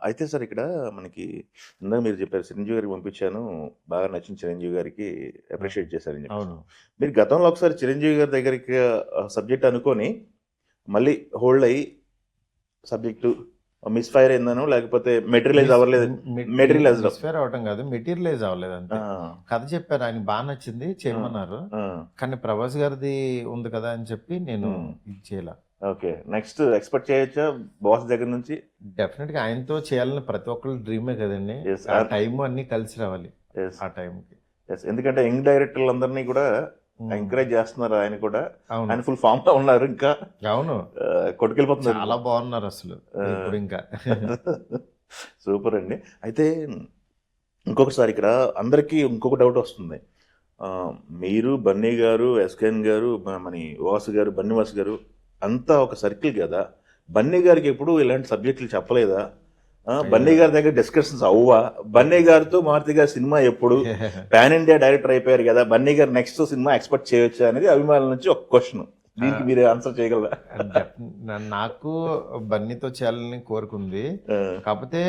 అయితే సార్ ఇక్కడ మనకి ఇందాక మీరు చెప్పారు చిరంజీవి గారికి పంపించాను, బాగా నచ్చింది చిరంజీవి గారికి, అప్రిషియేట్ చేశారని చెప్పేసి. అవును. మీరు గతంలో ఒకసారి చిరంజీవి గారి దగ్గరికి సబ్జెక్ట్ అనుకొని మళ్ళీ హోల్డ్ అయ్యి సబ్జెక్టు మిస్ ఫైర్ అయిందనో లేకపోతే మెటీరియలైజ్ అవ్వలేదు, మెటీరియలైజ్ మిస్ఫేర్ అవటం కాదు, మెటీరియలైజ్ అవ్వలేదు అంతే. కథ చెప్పారు, ఆయన బాగా నచ్చింది, చేయమన్నారు. కానీ ప్రభాస్ గారిది ఉంది కదా అని చెప్పి నేను ఇది చేయాల. ఓకే, నెక్స్ట్ ఎక్స్పెక్ట్ చేయొచ్చా బాస్ దగ్గర నుంచి? డెఫినెట్ గా ఆయనతో చేయాలని ప్రతి ఒక్కళ్ళు డ్రీమే కదండి. Yes, ఆ టైం అన్ని కలిసి రావాలి Yes. ఆ టైంకి. Yes, ఎందుకంటే యంగ్ డైరెక్టర్లు అందరినీ కూడా ఎంకరేజ్ చేస్తున్నారు, ఆయన కూడా. అవును ఆయన ఫుల్ ఫామ్ లో ఉన్నారు, ఇంకా అవును, కొట్టుకెళ్ళిపోతున్నారు. చాలా బాగున్నారు అసలు ఇప్పుడు ఇంకా. సూపర్ అండి. అయితే ఇంకొకసారి ఇక్కడ అందరికీ ఇంకొక డౌట్ వస్తుంది. మీరు బన్నీ గారు, ఎస్కేఎన్ గారు, మన వాసు గారు, బన్నీ వాసు గారు అంతా ఒక సర్కిల్ కదా. బన్నీ గారికి ఎప్పుడు ఇలాంటి సబ్జెక్టులు చెప్పలేదా? బన్నీ గారి దగ్గర డిస్కషన్స్ అవ్వా? బన్నీ గారితో మారుతి గారి సినిమా ఎప్పుడు? పాన్ ఇండియా డైరెక్టర్ అయిపోయారు కదా, బన్నీ గారు నెక్స్ట్ సినిమా ఎక్స్పెక్ట్ చేయొచ్చా అనేది అభిమానుల నుంచి ఒక క్వశ్చన్. దీనికి మీరు ఆన్సర్ చేయగలరా? నాకు బన్నీతో చేయాలని కోరుకుంది. కాకపోతే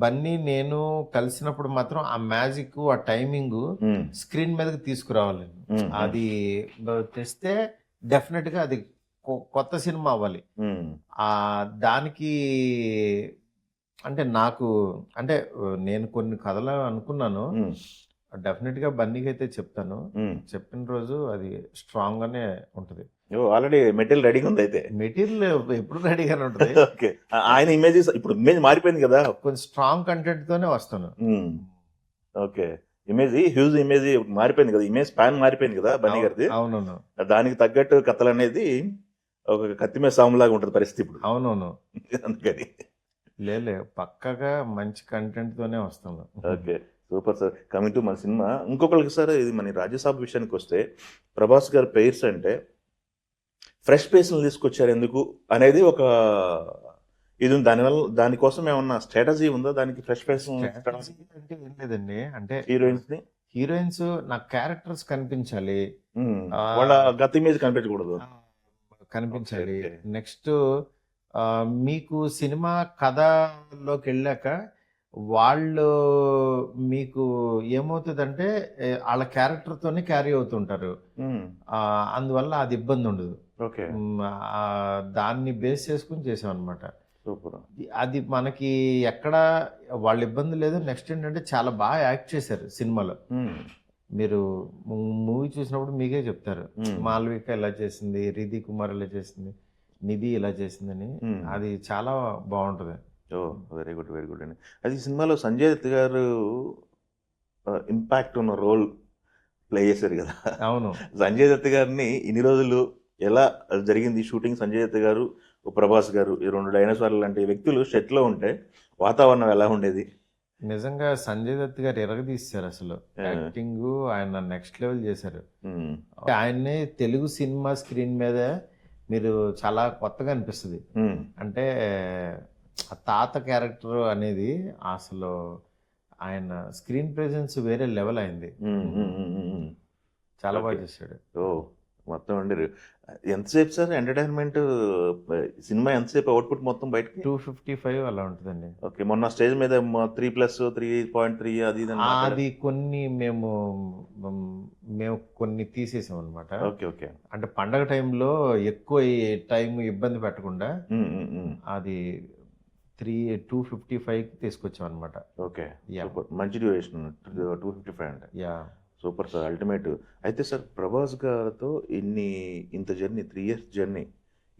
బన్నీ నేను కలిసినప్పుడు మాత్రం ఆ మ్యాజిక్, ఆ టైమింగ్ స్క్రీన్ మీదకి తీసుకురావాలి. అది తెస్తే డెఫినెట్ గా అది కొత్త సినిమా అవ్వాలి. దానికి అంటే నాకు అంటే నేను కొన్ని కథలు అనుకున్నాను. డెఫినెట్ గా బన్నీకి అయితే చెప్తాను. చెప్పిన రోజు అది స్ట్రాంగ్ గానే ఉంటది. ఆల్రెడీ మెటీరియల్ రెడీగా ఉంది. అయితే మెటీరియల్ ఎప్పుడు రెడీగానే ఉంటుంది. ఓకే, ఆయన ఇమేజెస్ ఇప్పుడు ఇమేజ్ మారిపోయింది కదా, కొంచెం స్ట్రాంగ్ కంటెంట్ తోనే వస్తాను. ఓకే, ఇమేజ్ హ్యూజ్ ఇమేజ్ మారిపోయింది కదా, ఇమేజ్ ప్యాన్ మారిపోయింది కదా బన్నీ గారిది. అవునవును, దానికి తగ్గట్టు కథలు అనేది ఒక కత్తి మీద సాము లాగా ఉంటుంది పరిస్థితి ఇప్పుడు. అవునవును, అందుకని లేలే పక్కగా మంచి కంటెంట్ తోనే వస్తాను. Okay, super sir. Coming to మన సినిమా, ఇంకొకరికి సార్, ఇది మన రాజ్యసభ విషయానికి వస్తే ప్రభాస్ గారి పేర్స్ అంటే ఫ్రెష్ పేస్ని తీసుకొచ్చారు ఎందుకు అనేది ఒక ఇది ఉంది. దానివల్ల దానికోసం ఏమన్నా స్ట్రాటజీ ఉందా దానికి? ఫ్రెష్ పేస్ అంటే ఏం లేదండి, అంటే హీరోయిన్స్ నాకు క్యారెక్టర్స్ కనిపించాలి, వాళ్ళ గత ఇమేజ్ కనిపించకూడదు, కనిపించాలి. నెక్స్ట్ మీకు సినిమా కథలోకి వెళ్ళాక వాళ్ళు మీకు ఏమవుతుందంటే వాళ్ళ క్యారెక్టర్తోనే క్యారీ అవుతుంటారు. అందువల్ల అది ఇబ్బంది ఉండదు. దాన్ని బేస్ చేసుకుని చేసాం అనమాట. అది మనకి ఎక్కడ వాళ్ళ ఇబ్బంది లేదు. నెక్స్ట్ ఏంటంటే చాలా బాగా యాక్ట్ చేశారు సినిమాలో. మీరు మూవీ చూసినప్పుడు మీకే చెప్తారు, మాల్విక ఇలా చేసింది, రిధి కుమార్ ఇలా చేసింది, నిధి ఇలా చేసిందని. అది చాలా బాగుంటుంది. వెరీ గుడ్, వెరీ గుడ్ అండి. అది సినిమాలో సంజయ్ దత్ గారు ఇంపాక్ట్ ఉన్న రోల్ ప్లే చేశారు కదా. అవును, సంజయ్ దత్ గారిని ఇన్ని రోజులు ఎలా జరిగింది షూటింగ్? సంజయ్ దత్ గారు, ప్రభాస్ గారు, ఈ రెండు డైనోసార్లు లాంటి వ్యక్తులు సెట్లో ఉంటే వాతావరణం ఎలా ఉండేది? నిజంగా సంజయ్ దత్ గారు ఎరగదీశారు అసలు. యాక్టింగ్ ఆయన నెక్స్ట్ లెవెల్ చేశారు. ఆయన్ని తెలుగు సినిమా స్క్రీన్ మీద మీరు చాలా కొత్తగా అనిపిస్తుంది. అంటే తాత క్యారెక్టర్ అనేది అసలు ఆయన స్క్రీన్ ప్రెజెన్స్ వేరే లెవెల్ అయింది. చాలా బాగా చేశాడు. మొత్తం అండి ఎంతసేపు సార్ ఎంటర్టైన్మెంట్ సినిమా ఎంతసేపు అవుట్పుట్ మొత్తం బయటకి? 255 అలా ఉంటుందండి. ఓకే, మొన్న స్టేజ్ మీద 3+3.3 అది కొన్ని మేము కొన్ని తీసేసాం అనమాట. ఓకే ఓకే, అంటే పండగ టైంలో ఎక్కువ టైం ఇబ్బంది పెట్టకుండా అది 255 తీసుకొచ్చాం అనమాట. ఓకే, మంచి డ్యూరేషన్ 255 అంటే. Yeah, super sir, ultimate. అయితే సార్ ప్రభాస్ గారితో ఇంత జర్నీ, 3 years జర్నీ,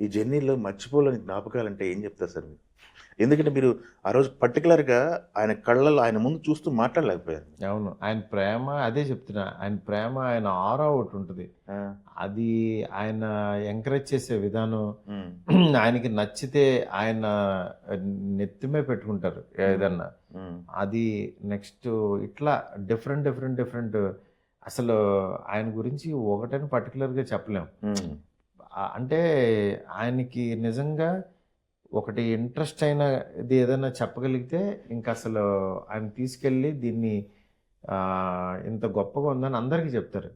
ఈ జర్నీలో మర్చిపోలేని జ్ఞాపకాలు అంటే ఏం చెప్తారు సార్ మీరు? ఎందుకంటే మీరు ఆ రోజు పర్టికులర్గా ఆయన కళ్ళల్లో ఆయన ముందు చూస్తూ మాట్లాడలేకపోయారు. అవును, ఆయన ప్రేమ, అదే చెప్తున్నా, ఆయన ప్రేమ, ఆయన ఆరా ఒకటి ఉంటుంది. అది ఆయన ఎంకరేజ్ చేసే విధానం, ఆయనకి నచ్చితే ఆయన నెత్తిమే పెట్టుకుంటారు ఏదన్నా. అది నెక్స్ట్ ఇట్లా డిఫరెంట్ అసలు ఆయన గురించి ఒకటని పర్టికులర్గా చెప్పలేం. అంటే ఆయనకి నిజంగా ఒకటి ఇంట్రెస్ట్ అయిన ఇది ఏదైనా చెప్పగలిగితే ఇంకా అసలు ఆయన తీసుకెళ్ళి దీన్ని ఇంత గొప్పగా ఉందని అందరికీ చెప్తారు.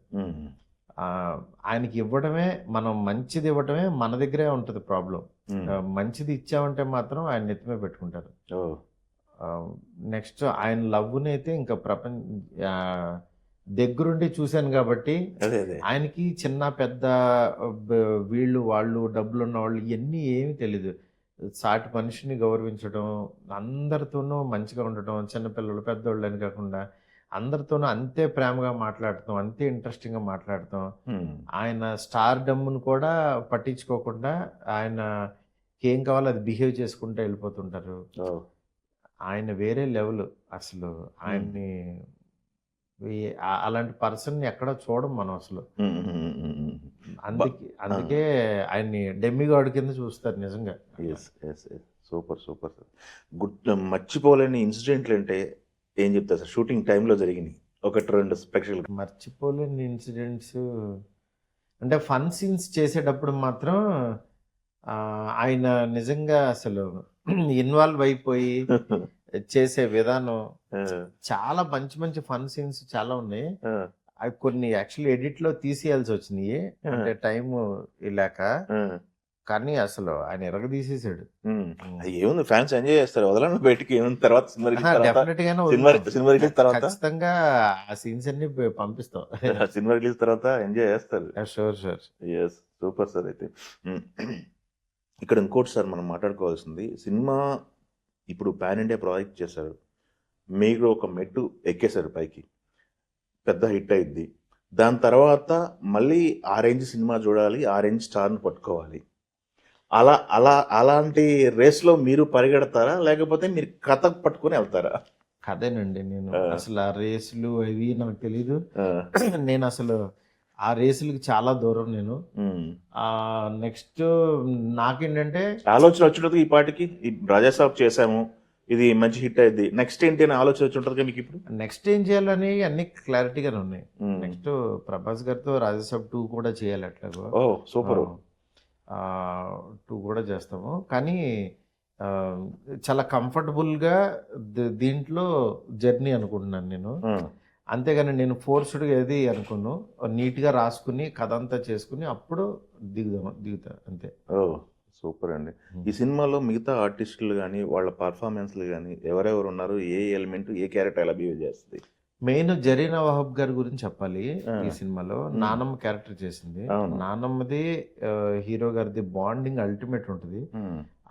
ఆయనకి ఇవ్వడమే, మనం మంచిది ఇవ్వడమే మన దగ్గరే ఉంటుంది ప్రాబ్లం. మంచిది ఇచ్చామంటే మాత్రం ఆయన నెత్తిమే పెట్టుకుంటారు. ఓ నెక్స్ట్ ఆయన లవ్ని అయితే ఇంకా దగ్గరుండి చూశాను కాబట్టి అదే అదే ఆయనకి చిన్న పెద్ద వీళ్ళు వాళ్ళు డబ్బులున్న వాళ్ళు ఇవన్నీ ఏమీ తెలీదు. సాటి మనిషిని గౌరవించడం, అందరితోనూ మంచిగా ఉండటం, చిన్నపిల్లలు పెద్దోళ్ళు అని కాకుండా అందరితోనూ అంతే ప్రేమగా మాట్లాడతాం, అంతే ఇంట్రెస్టింగ్గా మాట్లాడతాం. ఆయన స్టార్ డమ్మును కూడా పట్టించుకోకుండా ఆయన ఏం కావాలో అది బిహేవ్ చేసుకుంటూ వెళ్ళిపోతుంటారు. ఓ ఆయన వేరే లెవెల్ అసలు. ఆయన్ని అలాంటి పర్సన్ ఎక్కడ చూడం మనం అసలు. అందుకే ఆయన్ని డెమ్మిగాడ్ కింద చూస్తారు నిజంగా. Yes yes yes super super sir. మర్చిపోలేని ఇన్సిడెంట్లు అంటే ఏం చెప్తారు సార్? షూటింగ్ టైంలో జరిగినాయి ఒకటి రెండు ప్రేక్షకులు మర్చిపోలేని ఇన్సిడెంట్స్ అంటే ఫన్ సీన్స్ చేసేటప్పుడు మాత్రం ఆయన నిజంగా అసలు ఇన్వాల్వ్ అయిపోయి చేసే విధానం చాలా మంచి మంచి ఫన్ సీన్స్ చాలా ఉన్నాయి. అవి కొన్ని యాక్చువల్లీ ఎడిట్ లో తీసేయాల్సి వచ్చినాయి, అంటే టైం లేక. కానీ అసలు ఆయన ఎరగదీసేసాడు. ఏముంది, ఫ్యాన్స్ ఎంజాయ్ చేస్తారు, వదలండి బయటికి. ఏముంది తర్వాత డెఫినెట్ గానే సినిమా రిలీజ్ తర్వాత ఖచ్చితంగా ఆ సీన్స్ అన్ని పంపిస్తాం. సినిమా రిలీజ్ తర్వాత ఎంజాయ్ చేస్తారు. Sure sure. Yes super sir. అయితే ఇక్కడ ఇంకోటి సార్ మనం మాట్లాడుకోవాల్సింది, సినిమా ఇప్పుడు పాన్ ఇండియా ప్రాజెక్ట్ చేశారు, మీరు ఒక మెట్టు ఎక్కేశారు పైకి, పెద్ద హిట్ అయింది. దాని తర్వాత మళ్ళీ ఆ రేంజ్ సినిమా చూడాలి, ఆ రేంజ్ స్టార్ని పట్టుకోవాలి. అలాంటి రేస్లో మీరు పరిగెడతారా, లేకపోతే మీరు కథ పట్టుకొని వెళ్తారా? కథేనండి. నేను అసలు ఆ రేసులు అవి నాకు తెలీదు. నేను అసలు ఆ రేసులకి చాలా దూరం. నేను నెక్స్ట్ నాకేంటంటే ఆలోచన వచ్చినట్టు ఈ పాటికి ఈ రాజాసాబ్ చేసాము, ఇది మంచి హిట్ అయింది, నెక్స్ట్ ఏంటి అని ఆలోచన వచ్చి ఉంటుంది మీకు ఇప్పుడు? నెక్స్ట్ ఏం చేయాలని అన్ని క్లారిటీగానే ఉన్నాయి. నెక్స్ట్ ప్రభాస్ గారితో రాజాసాబ్ 2 కూడా చేయాలి. అట్లాగో ఓ సూపర్ 2 కూడా చేస్తాము. కానీ చాలా కంఫర్టబుల్గా దీంట్లో జర్నీ అనుకుంటున్నాను నేను. అంతేగాని నేను ఫోర్స్డ్గా ఏది అనుకున్నాను, నీట్గా రాసుకుని కథ అంతా చేసుకుని అప్పుడు దిగుతా అంతే. ఓ సూపర్ అండి. ఈ సినిమాలో మిగతా ఆర్టిస్టులు కానీ వాళ్ళ పర్ఫార్మెన్స్లు కానీ ఎవరెవరు ఉన్నారు, ఏ ఎలిమెంట్ ఏ క్యారెక్టర్ ఎలా బిహేవ్ చేస్తుంది? మెయిన్ జరీనా వహాబ్ గారి గురించి చెప్పాలి. ఈ సినిమాలో నానమ్మ క్యారెక్టర్ చేసింది. నానమ్మది హీరో గారిది బాండింగ్ అల్టిమేట్ ఉంటుంది.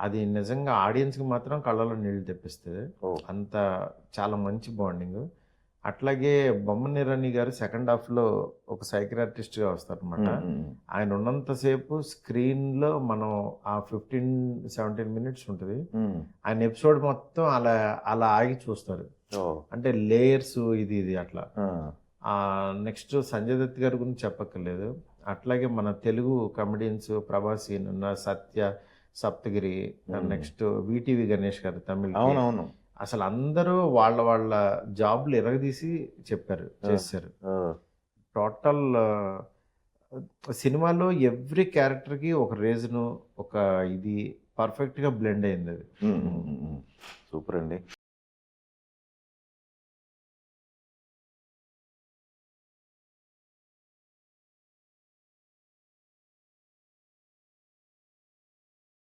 అది నిజంగా ఆడియన్స్కి మాత్రం కళ్ళలో నీళ్లు తెప్పిస్తుంది. అంత చాలా మంచి బాండింగ్. అట్లాగే బొమ్మని రాణి గారు సెకండ్ హాఫ్లో ఒక సైకియాట్రిస్ట్గా వస్తారనమాట. ఆయన ఉన్నంతసేపు స్క్రీన్లో మనం ఆ 15-17 మినిట్స్ ఉంటుంది, ఆయన ఎపిసోడ్ మొత్తం అలా అలా ఆగి చూస్తారు. అంటే లేయర్స్ ఇది అట్లా. నెక్స్ట్ సంజయ్ దత్ గారి గురించి చెప్పక్కర్లేదు. అట్లాగే మన తెలుగు కమెడియన్స్ ప్రభాస్, సత్య, సప్తగిరి, నెక్స్ట్ విటివి గణేష్ గారు తమిళ్. అవునవును. అసలు అందరూ వాళ్ళ వాళ్ళ జాబ్లు ఎరగదీసి చేశారు. టోటల్ సినిమాలో ఎవ్రీ క్యారెక్టర్కి ఒక రీజను, ఒక ఇది పర్ఫెక్ట్గా బ్లెండ్ అయింది. అది సూపర్ అండి.